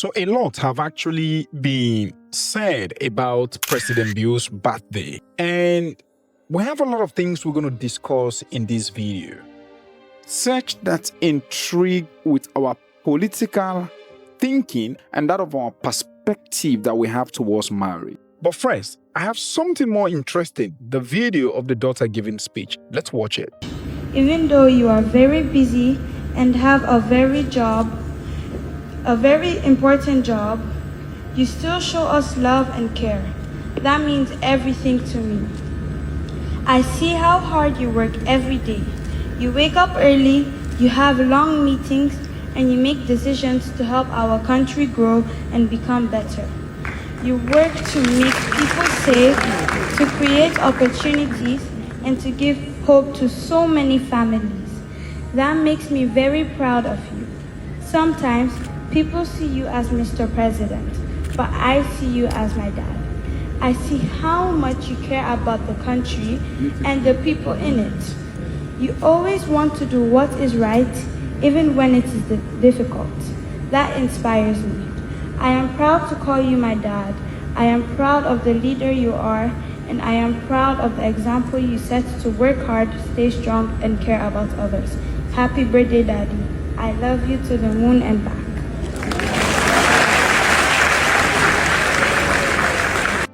So a lot have actually been said about President Bill's birthday, and we have a lot of things we're going to discuss in this video. Such that intrigue with our political thinking and that of our perspective that we have towards marriage. But first, I have something more interesting, the video of the daughter giving speech. Let's watch it. Even though you are very busy and have a very important job, you still show us love and care. That means everything to me. I see how hard you work every day. You wake up early, you have long meetings, and you make decisions to help our country grow and become better. You work to make people safe, to create opportunities, and to give hope to so many families. That makes me very proud of you. Sometimes people see you as Mr. President, but I see you as my dad. I see how much you care about the country and the people in it. You always want to do what is right, even when it is difficult. That inspires me. I am proud to call you my dad. I am proud of the leader you are, and I am proud of the example you set to work hard, stay strong, and care about others. Happy birthday, Daddy. I love you to the moon and back.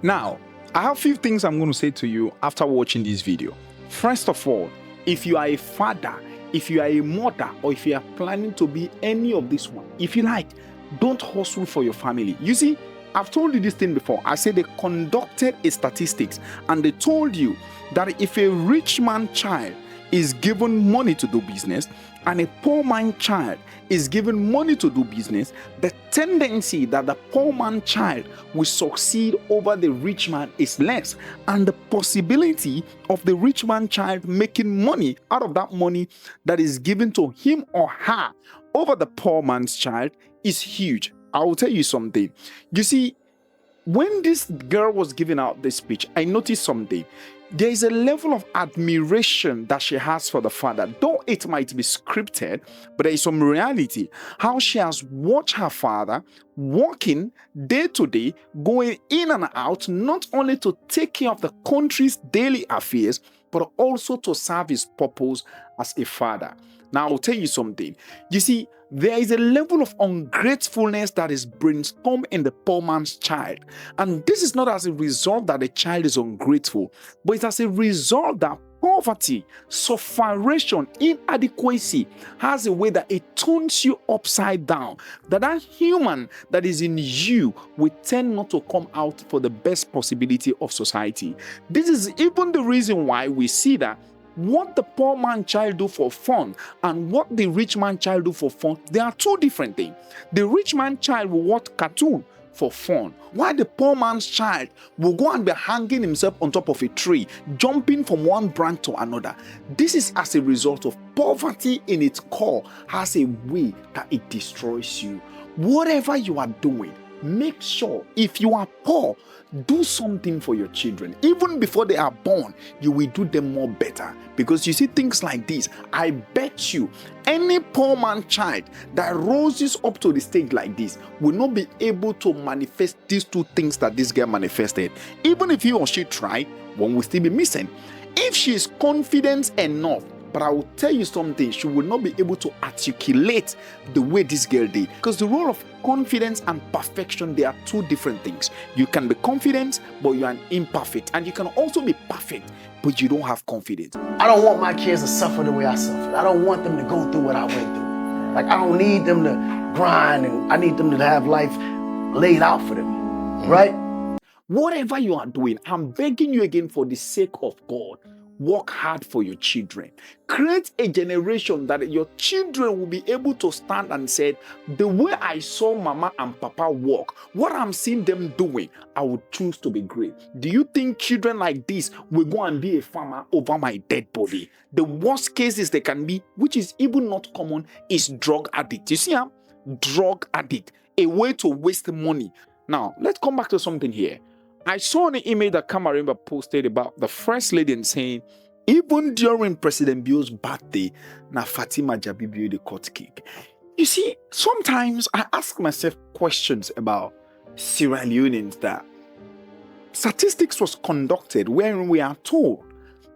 Now, I have a few things I'm going to say to you after watching this video. First of all, if you are a father, if you are a mother, or if you are planning to be any of this one, if you like, don't hustle for your family. You see, I've told you this thing before. I said they conducted a statistics and they told you that if a rich man child is given money to do business and a poor man child is given money to do business, the tendency that the poor man child will succeed over the rich man is less, and the possibility of the rich man child making money out of that money that is given to him or her over the poor man's child is huge. I will tell you something. You see, when this girl was giving out this speech, I noticed something. There is a level of admiration that she has for the father. Though it might be scripted, but there is some reality. How she has watched her father working day to day, going in and out, not only to take care of the country's daily affairs, but also to serve his purpose as a father. Now, I'll tell you something. You see, there is a level of ungratefulness that is brainstormed in the poor man's child. And this is not as a result that the child is ungrateful, but it's as a result that poverty, sufferation, inadequacy has a way that it turns you upside down. That human that is in you will tend not to come out for the best possibility of society. This is even the reason why we see that what the poor man child do for fun and what the rich man child do for fun, they are two different things. The rich man child will watch cartoon for fun, while the poor man's child will go and be hanging himself on top of a tree, jumping from one branch to another. This is as a result of poverty in its core has a way that it destroys you. Whatever you are doing, make sure if you are poor, do something for your children. Even before they are born, you will do them more better. Because you see things like this, I bet you any poor man child that rises up to the stage like this will not be able to manifest these two things that this girl manifested. Even if he or she tried, one will still be missing. If she is confident enough, but I will tell you something, she will not be able to articulate the way this girl did. Because the role of confidence and perfection, they are two different things. You can be confident, but you are imperfect. And you can also be perfect, but you don't have confidence. I don't want my kids to suffer the way I suffered. I don't want them to go through what I went through. Like, I don't need them to grind, and I need them to have life laid out for them, right? Whatever you are doing, I'm begging you again for the sake of God. Work hard for your children. Create a generation that your children will be able to stand and say, the way I saw mama and papa work, what I'm seeing them doing, I would choose to be great. Do you think children like this will go and be a farmer over my dead body? The worst cases they can be, which is even not common, is drug addict. You see, drug addict, a way to waste money. Now, let's come back to something here. I saw an image that Kamarimba posted about the First Lady and saying, even during President Bill's birthday, na Fatima Jabibio the court cake. You see, sometimes I ask myself questions about Sierra Leoneans that statistics was conducted wherein we are told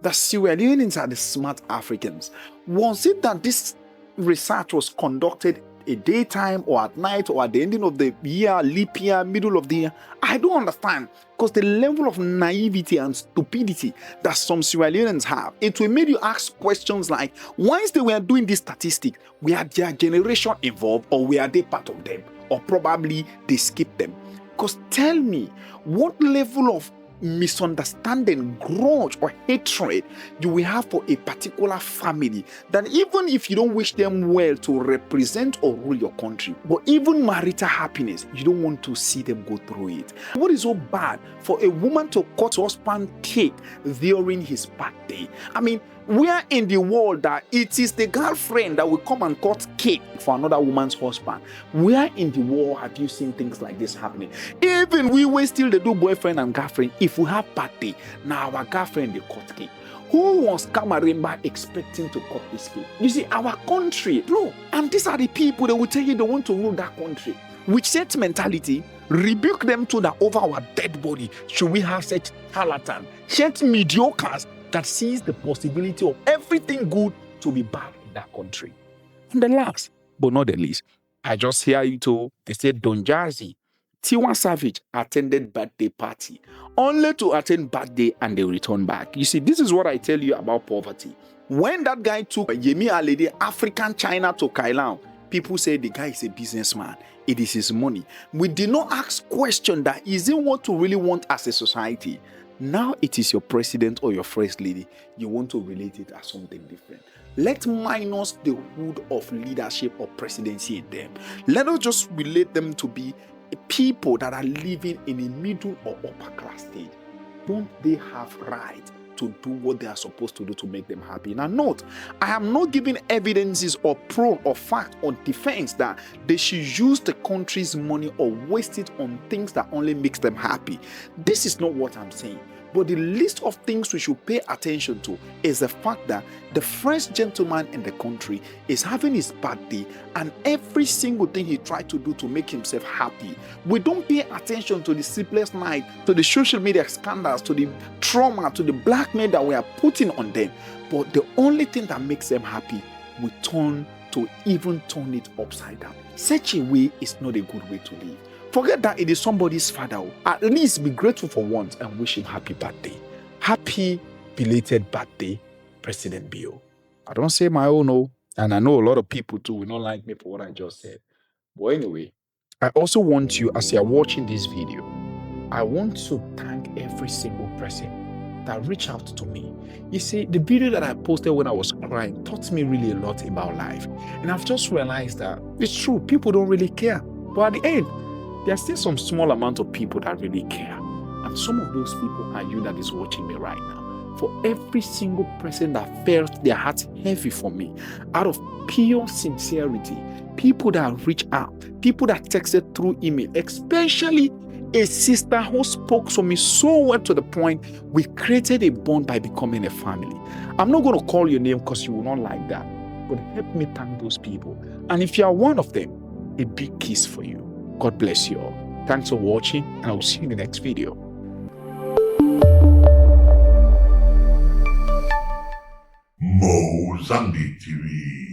that Sierra Leoneans are the smart Africans. Was it that this research was conducted a daytime or at night or at the ending of the year, leap year, middle of the year? I don't understand, because the level of naivety and stupidity that some Sierra Leoneans have, it will make you ask questions like, once they were doing this statistic, were their generation involved, or were they part of them, or probably they skipped them? Because tell me, what level of misunderstanding, grudge, or hatred you will have for a particular family, that even if you don't wish them well to represent or rule your country, but even marital happiness, you don't want to see them go through it? What is so bad for a woman to cut her husband cake during his birthday? I mean, where in the world that it is the girlfriend that will come and cut cake for another woman's husband? Where in the world have you seen things like this happening? Even we will still they do boyfriend and girlfriend. If we have birthday, now our girlfriend they cut cake. Who was Kamarimba expecting to cut this cake? You see, our country, bro, and these are the people that will tell you they want to rule that country. With such mentality, rebuke them to that over our dead body. Should we have such charlatan, such mediocres that sees the possibility of everything good to be bad in that country? And the last, but not the least, I just hear you too. They said Don Jazzy, Tiwa Savage attended birthday party, only to attend birthday and they return back. You see, this is what I tell you about poverty. When that guy took Yemi Alade, African China to Kailan, people say the guy is a businessman. It is his money. We did not ask question that is it what to really want as a society. Now it is your president or your first lady. You want to relate it as something different. Let's minus the hood of leadership or presidency in them. Let us just relate them to be people that are living in a middle or upper class stage. Don't they have right to do what they are supposed to do to make them happy? Now note, I am not giving evidences or pro or fact or defense that they should use the country's money or waste it on things that only makes them happy. This is not what I'm saying. But the list of things we should pay attention to is the fact that the first gentleman in the country is having his birthday and every single thing he tried to do to make himself happy. We don't pay attention to the sleepless night, to the social media scandals, to the trauma, to the blackmail that we are putting on them. But the only thing that makes them happy, we turn to even turn it upside down. Such a way is not a good way to live. Forget that it is somebody's father. At least be grateful for once and wish him happy birthday. Happy belated birthday, President Bio. I don't say my own, no. And I know a lot of people too will not like me for what I just said. But anyway, I also want you, as you are watching this video, I want to thank every single person that reached out to me. You see, the video that I posted when I was crying taught me really a lot about life. And I've just realized that it's true, people don't really care. But at the end, there are still some small amount of people that really care. And some of those people are you that is watching me right now. For every single person that felt their heart heavy for me, out of pure sincerity, people that reach out, people that texted through email, especially a sister who spoke to me so well to the point we created a bond by becoming a family. I'm not going to call your name because you will not like that, but help me thank those people. And if you are one of them, a big kiss for you. God bless you all. Thanks for watching, and I'll see you in the next video. Mozambique TV.